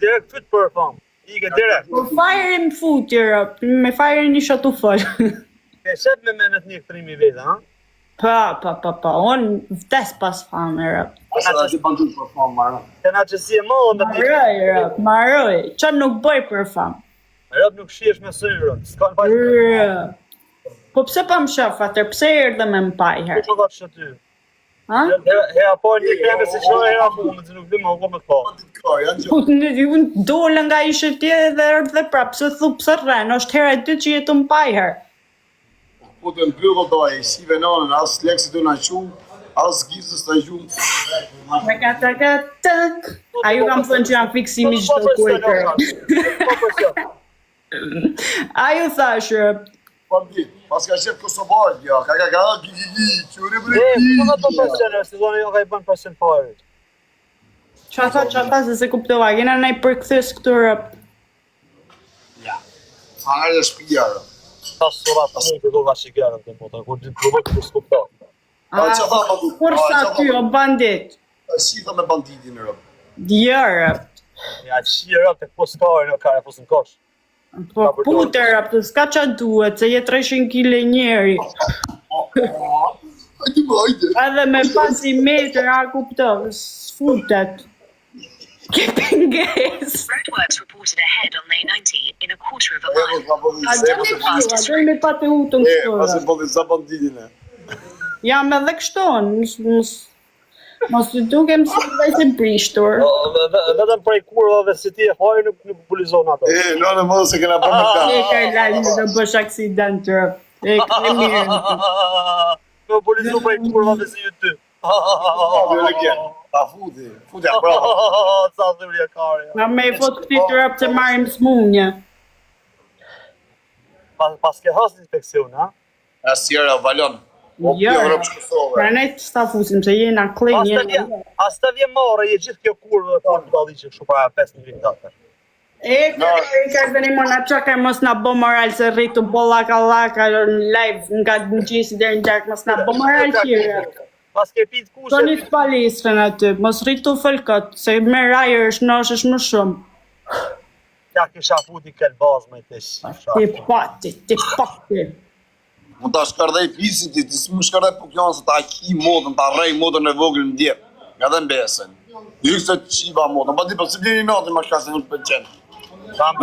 Direkt fyt për fam. Ike direkt. Po fajrin futi, me fajrin isha të fol. E sep me të një këtrimi vetë, ha? Pa, unë vdes pas famë, Asa da që bandu për famë, marë. Te na që si e mollë me të Maroj, që nuk bëj për famë. Rëp nuk shiesh me syrën, s'ka në bajtë. Po pse pa më shaf atër, pse erdhe me më paj her? Po që ka që ty? Ha? Hera po një kreme si që hera po, me të nuk dhe më po me pa. Po unë dole nga ishe tje dhe erdhe prap, se thu pse rren, është hera e dy që jetu më paj her. Po të mbyllë doj, shive nënën, as leksit të në qumë, as gjizës të gjumë. A ju kam thënë që janë fiksimi që të kujtër. A ju thash, Pandit, pas ka qef Kosovarët, ja, ka, gigi, qëri Në të pasenër, se zonë jo ka i bën pasen parit. qa tha se kuptova, jena nej përkthys këtu rëp. Ja, fanare dhe shpijarë. Ta surat të mund të do nga shigerën të mota, kur të provok të skupta. Kur sa ty, o bandit? Si tha me banditin rëp. Dja rëp. Ja, shirë të poskarin o kare, fosën kosh. Po pute rëp, të s'ka qa duhet, se je 300 kile njeri. Hajde më, hajde. Edhe me pasi metër, a kuptov, s'futet. Ke pinges. Roadworks reported ahead on A90 in a quarter of a mile. A dhe me pate utën Pas e kështora. po dhe za banditin e. Jam edhe kështon, mos të dukem si vajse prishtur. Vetëm prej kurvave si ti e hajë nuk bulizon ato. Në më se kena për me ka. E ka lalë në bësh aksident rëp. E ka mirë. Në bulizu prej kurvave si ju ty. Ta futi a bravo. Sa dhurje kare. Nga me i fot këti të rëp që marim smunje. Pas ke has infekcion, ha? Asjera valon. Ja, pra ne të sta fusim, se jena klen, As të vje marë, je gjithë kjo kurvë të në dalli që kështu para 5 një viktatë. E, ka të një mona qakaj mos nga bo moral se rritu po laka në live nga në gjisi dhe në gjark, mos nga bo moral qire. Pas ke pitë kushe... To një të palistrën aty, mos rritu fëllkot, se me rajër është nosh është më shumë. Ja kisha futi kell bazë me të shifra. Ti pati. Mund ta shkardhej pisit, ti s'më shkardhej po kjo se ta ki modën, ta rrej modën e vogël në djep. Nga dhe mbesen. Ju se të qiva modën, pa ti po si blini natë ma shka se nuk përqen.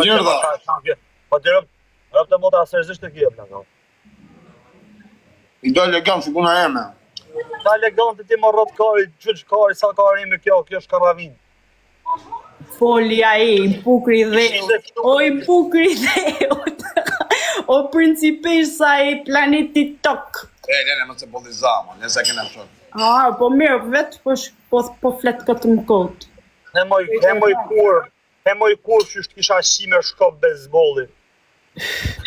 Njërë dha. Po të rëp të mota asërëzisht të kjo përna. I do elegant, si kuna eme. Ta elegant të ti më rrët kari, gjyq kari, sa kari me kjo është karavin. Folja i pukri dhe, o i pukri dhe, o principesh sa i planeti tok. Lene më se po dhe zama, nëse kena shok. Po mirë, vetë po flet këtë më kotë. Hemoj kur që është kisha shi me shkop bezbolli.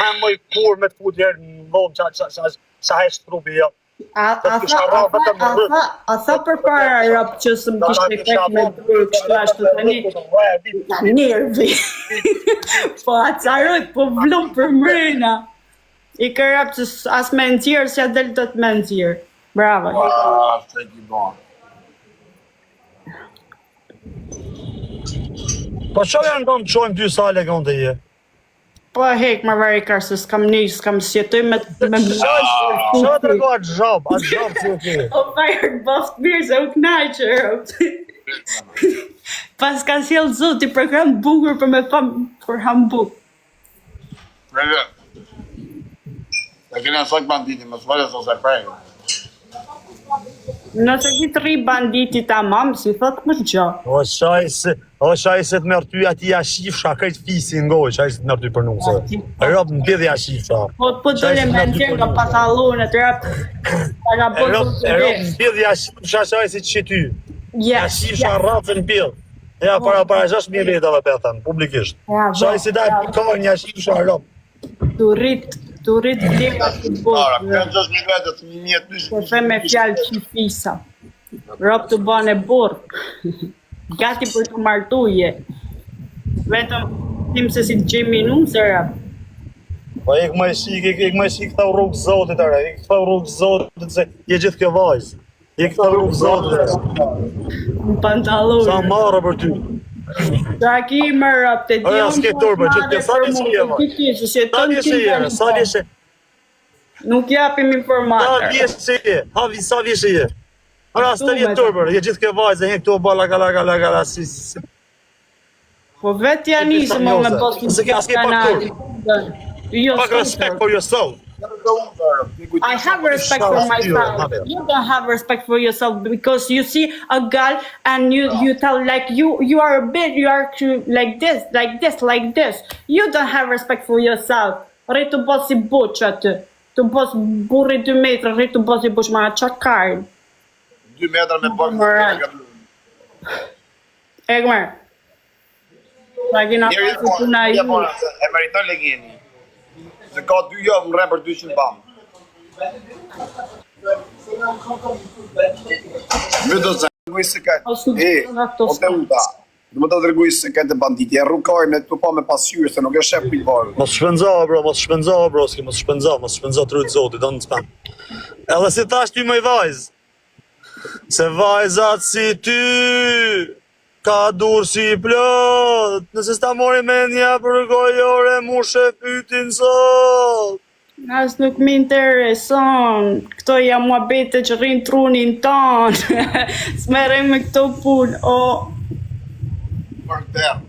Hemoj kur me të fut herë në vogë qa heshtë trupi jo. A tha për para rap që së më kishtë efekt me bërë kështu ashtu të një nervi. Po acarojt, po vlum për mrena. I ka rap që as me nëzirë, si a del të të me nëzirë. Bravo. Se ki bon. Po që janë ndonë të qojmë dy sa elegante je? Po hek më vari kërë se s'kam një, s'kam sjetoj me Që të rego atë zhab që e ke? O fajrë boft mirë se u knaqë. Pas ka sjellë zoti për kam bukur për me famë për hambuk. Rege. Se kena sot banditi, më s'vale sot se prej. Nëse ki të ri banditi ta mamë, si thot më gjo. O shaj se të mërë ty ati ja shifsha, krejt fisi ngoj, shaj se të mërë ty për nuse. Rëp në bidhe ja shifsha. Po dole me në gjenë nga pantalonet, rëp. Rëp në bidhe ja shifsha, shaj se që ty. Ja shifsha rëpë në bidhe. Ja, para 6.000 vetave petën, publikisht. Shaj se da pikojnë ja shifsha rëpë. Tu rrit vlera të botë. Kënë 6.000 vetë, të 1.000 pyshë. Po the me fjallë që fisa. Rop të bane burë. Gati për të martuje. Vetëm tim se si të gjemi numë se rap. Po ik më shik këta rrugë zotit ara, ik këta rrugë zotit se je gjithë kjo vajzë. Ik këta rrugë zotit ara. Në pantalon. Sa marrë për ty. Qa ki më rap të di Oja, s'ke turbo, që të sa vjeç je, ma? Sa vjeç je? Nuk japim Sa informator. vjeç je? Havi, sa vjeç je? Ora, s'ta vjetë turbo, je gjithë ke vajzë, he këtu o bala, gala, si... Po vetë janë nisë më me bos Se ka s'ke pak Pak respect for yourself. I have respect for myself. You don't have respect for yourself because you see a girl and you tell like you are a bit, you are like this. You don't have respect for yourself. Rrit të bos si buç aty. Të bos burri 2 metra, rrit të bos si buç ma çakar. 2 metra me pak. Egmer. Sa kena pasur puna ju. E meriton legjeni. Se ka 2 javë më rre për 200 bam. Vedo se rreguj seket. O te uta. Dhe më të rreguj seket e banditi. E rrukaj me të pa me pasyrë, se nuk e shep për i barë. Mos shpenzo, bro, mos shpenzo të rrujtë zotit, do në të spam. Edhe si tash ty më i vajzë, se vajzat si ty, ka dur si plot, nëse s'ta mori mendja për gojore, mu shefytin sot. As nuk më intereson. Këto jam muhabete që rrinë trunin tonë. S'merrej me këto punë. O, Për terë.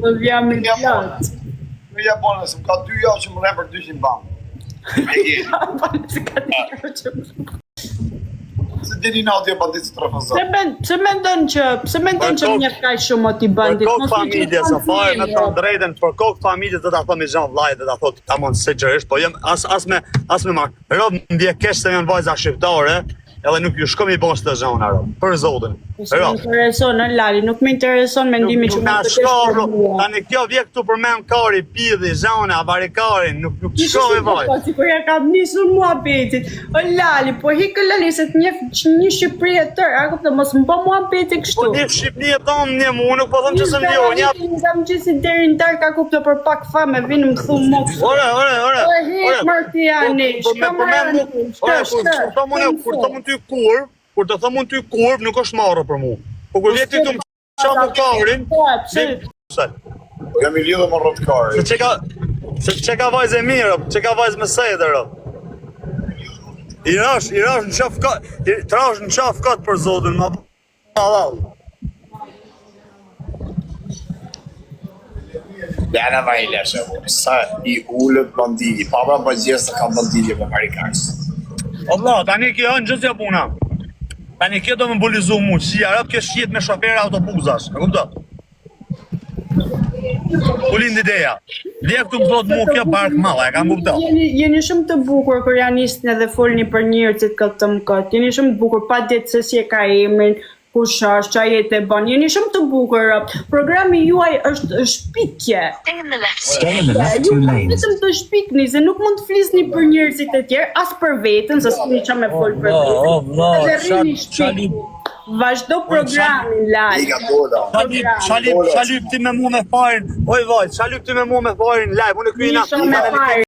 do vjam i plot. Në Japonë, se më ka 2 javë që më rre për 200 bam. Se dini në audio bandit së të rafazot. Pse mendon që një kaq shumë o t'i Për bandit? kokë familje, sa fare me të drejten, për kokë familje dhe ta thomi zhanë vlajt dhe ta thot, ta mund sinqerisht, po jem as me marrë. Rob më bje kesh se janë vajza shqiptare, edhe nuk ju shkom i bosh të zhona, Rob, për zotin. Nuk më intereson, në Lali, nuk më intereson mendimi që Nuk më na të shko, bro, tani kjo vje këtu për men kari, pidhi, zhona, varikarin, nuk shko i vaj. Po, si kur ja kam nisur muhabetit. O Lali, po hikë Lali se të një Shqipëri e tërë, a kuptoj, mos më bë muhabeti kështu. Po një Shqipni e thonë një mu, nuk po thëmë që se m'vjo, një... Kam gjisi deri në darë, ka kuptoj për pak fame, vinë më thumë mokë. Ore, O hikë Martiani, Kur të thëmë unë ty kurb, nuk është marrë për mu. Po kur vjetë ty të më qamu karin, Jam i lidhë më rrët kari. se që ka vajzë e mirë, që ka vajzë me sejtë, I rash në qaf kat, trash në qaf kat për zotin, ma halal. Dana vajleshe, sa i ullët banditi, pa pra bëgjes të ka banditi për Amerikanës. Allah, tani kjo në gjësja puna. Tani kjo do më bulizu mu, që i arab kjo shjet me shofere autobuzash, e kupto? Ku lind ideja. Dhe këtu më thot mu kjo park malla, e kam kupto. Jeni shumë të bukur kur janë nisni edhe folni për njerëzit këtë më këtë. Jeni shumë të bukur, pa ditë se si e ka emrin, kush është, qa jetë e bën. Jeni shumë të bukur. Programi juaj është shpikje. Stay in the left Stay in the left Ju 2 lanes. vetëm të shpikni, se nuk mund të flisni për njerëzit e tjerë, as për veten, se s'keni qa me fol për veten. Edhe rrini shpik. Vazhdo programin, Lali. Iga dola. Qa lyp ti me mu me farin, oj vaj, qa lyp ti me mu me farin live, unë e kryina. Nisha me fare.